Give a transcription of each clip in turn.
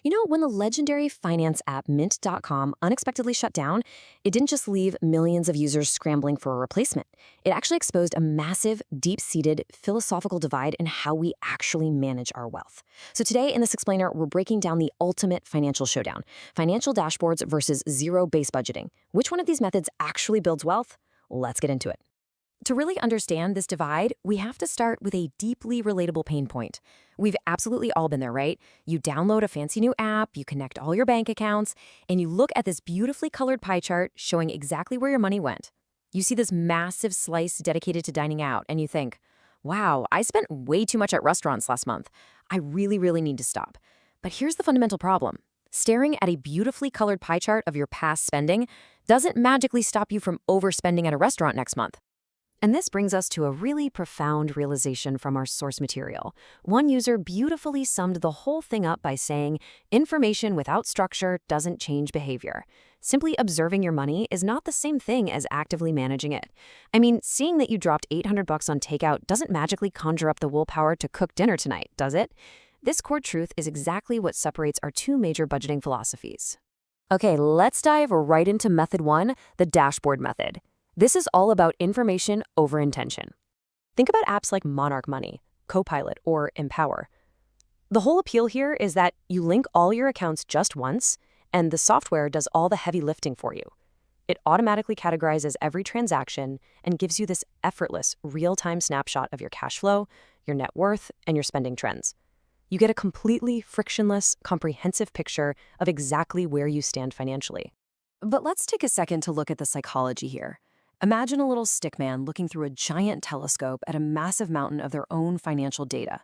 When the legendary finance app Mint.com unexpectedly shut down, it didn't just leave millions of users scrambling for a replacement. It actually exposed a massive, deep-seated philosophical divide in how we actually manage our wealth. So today in this explainer, we're breaking down the ultimate financial showdown: financial dashboards versus zero-based budgeting. Which one of these methods actually builds wealth? Let's get into it. To really understand this divide, we have to start with a deeply relatable pain point. We've absolutely all been there, right? You download a fancy new app, you connect all your bank accounts, and you look at this beautifully colored pie chart showing exactly where your money went. You see this massive slice dedicated to dining out, and you think, wow, I spent way too much at restaurants last month. I really need to stop. But here's the fundamental problem. Staring at a beautifully colored pie chart of your past spending doesn't magically stop you from overspending at a restaurant next month. And this brings us to a really profound realization from our source material. One user beautifully summed the whole thing up by saying, information without structure doesn't change behavior. Simply observing your money is not the same thing as actively managing it. I mean, seeing that you dropped $800 on takeout doesn't magically conjure up the willpower to cook dinner tonight, does it? This core truth is exactly what separates our two major budgeting philosophies. Okay, let's dive right into method one, the dashboard method. This is all about information over intention. Think about apps like Monarch Money, Copilot, or Empower. The whole appeal here is that you link all your accounts just once, and the software does all the heavy lifting for you. It automatically categorizes every transaction and gives you this effortless, real-time snapshot of your cash flow, your net worth, and your spending trends. You get a completely frictionless, comprehensive picture of exactly where you stand financially. But let's take a second to look at the psychology here. Imagine a little stickman looking through a giant telescope at a massive mountain of their own financial data.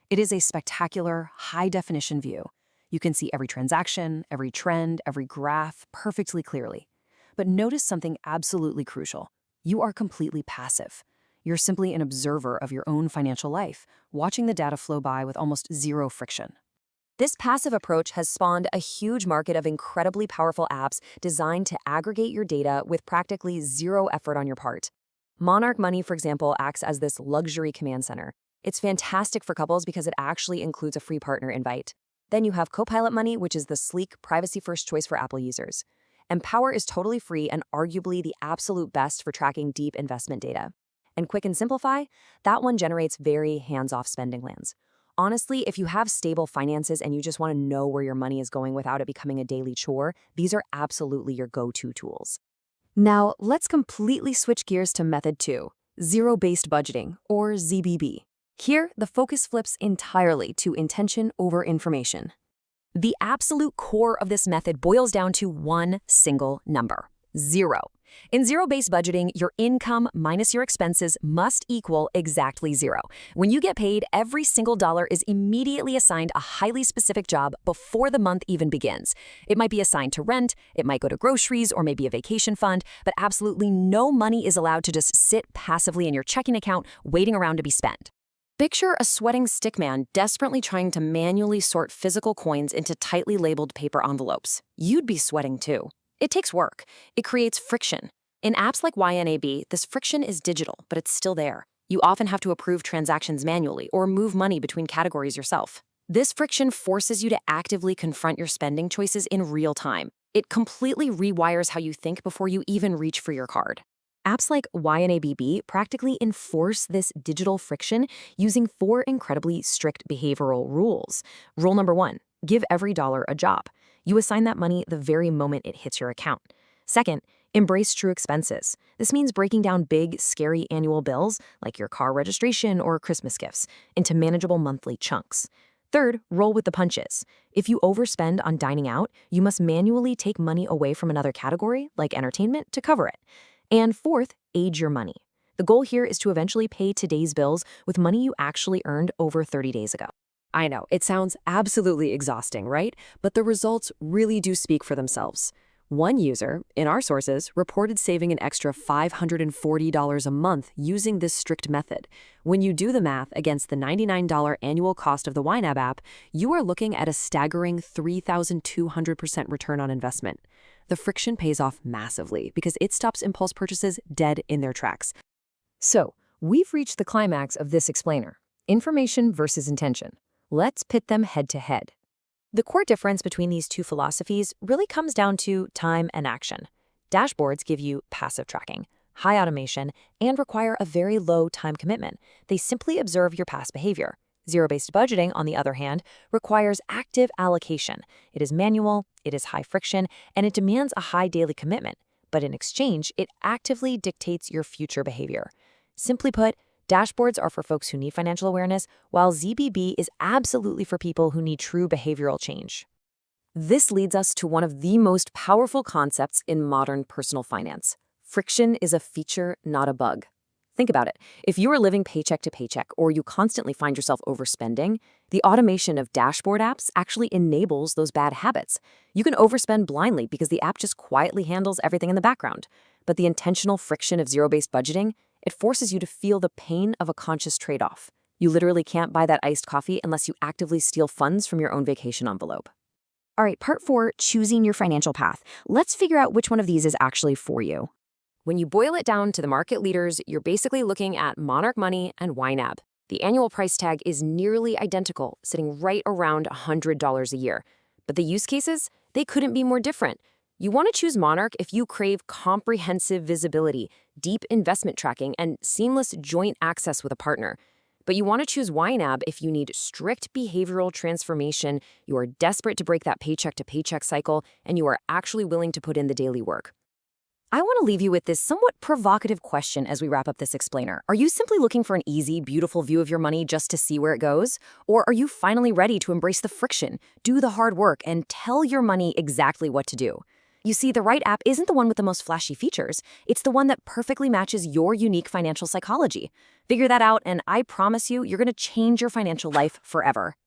It is a spectacular, high-definition view. You can see every transaction, every trend, every graph perfectly clearly. But notice something absolutely crucial. You are completely passive. You're simply an observer of your own financial life, watching the data flow by with almost zero friction. This passive approach has spawned a huge market of incredibly powerful apps designed to aggregate your data with practically zero effort on your part. Monarch Money, for example, acts as this luxury command center. It's fantastic for couples because it actually includes a free partner invite. Then you have Copilot Money, which is the sleek, privacy-first choice for Apple users. Empower is totally free and arguably the absolute best for tracking deep investment data. And Quick and Simplify, that one generates very hands-off spending plans. Honestly, if you have stable finances and you just want to know where your money is going without it becoming a daily chore, these are absolutely your go-to tools. Now, let's completely switch gears to method two, zero-based budgeting, or ZBB. Here, the focus flips entirely to intention over information. The absolute core of this method boils down to one single number: zero. In zero-based budgeting, your income minus your expenses must equal exactly zero. When you get paid, every single dollar is immediately assigned a highly specific job before the month even begins. It might be assigned to rent, it might go to groceries, or maybe a vacation fund, but absolutely no money is allowed to just sit passively in your checking account waiting around to be spent. Picture a sweating stickman desperately trying to manually sort physical coins into tightly labeled paper envelopes. You'd be sweating too. It takes work. It creates friction. In apps like YNAB, this friction is digital, but it's still there. You often have to approve transactions manually or move money between categories yourself. This friction forces you to actively confront your spending choices in real time. It completely rewires how you think before you even reach for your card. Apps like YNABB practically enforce this digital friction using 4 incredibly strict behavioral rules. Rule number 1, give every dollar a job. You assign that money the very moment it hits your account. Second, embrace true expenses. This means breaking down big, scary annual bills, like your car registration or Christmas gifts, into manageable monthly chunks. Third, roll with the punches. If you overspend on dining out, you must manually take money away from another category, like entertainment, to cover it. And fourth, age your money. The goal here is to eventually pay today's bills with money you actually earned over 30 days ago. I know, it sounds absolutely exhausting, right? But the results really do speak for themselves. One user, in our sources, reported saving an extra $540 a month using this strict method. When you do the math against the $99 annual cost of the YNAB app, you are looking at a staggering 3,200% return on investment. The friction pays off massively because it stops impulse purchases dead in their tracks. So, we've reached the climax of this explainer: information versus intention. Let's pit them head to head. The core difference between these two philosophies really comes down to time and action. Dashboards give you passive tracking, high automation, and require a very low time commitment. They simply observe your past behavior. Zero-based budgeting, on the other hand, requires active allocation. It is manual, it is high friction, and it demands a high daily commitment. But in exchange, it actively dictates your future behavior. Simply put, dashboards are for folks who need financial awareness, while ZBB is absolutely for people who need true behavioral change. This leads us to one of the most powerful concepts in modern personal finance. Friction is a feature, not a bug. Think about it. If you are living paycheck to paycheck or you constantly find yourself overspending, the automation of dashboard apps actually enables those bad habits. You can overspend blindly because the app just quietly handles everything in the background. But the intentional friction of zero-based budgeting, it forces you to feel the pain of a conscious trade-off. You literally can't buy that iced coffee unless you actively steal funds from your own vacation envelope. All right, part 4, choosing your financial path. Let's figure out which one of these is actually for you. When you boil it down to the market leaders, you're basically looking at Monarch Money and YNAB. The annual price tag is nearly identical, sitting right around $100 a year. But the use cases, they couldn't be more different. You want to choose Monarch if you crave comprehensive visibility, deep investment tracking, and seamless joint access with a partner. But you want to choose YNAB if you need strict behavioral transformation, you are desperate to break that paycheck-to-paycheck cycle, and you are actually willing to put in the daily work. I want to leave you with this somewhat provocative question as we wrap up this explainer. Are you simply looking for an easy, beautiful view of your money just to see where it goes? Or are you finally ready to embrace the friction, do the hard work, and tell your money exactly what to do? You see, the right app isn't the one with the most flashy features. It's the one that perfectly matches your unique financial psychology. Figure that out, and I promise you, you're going to change your financial life forever.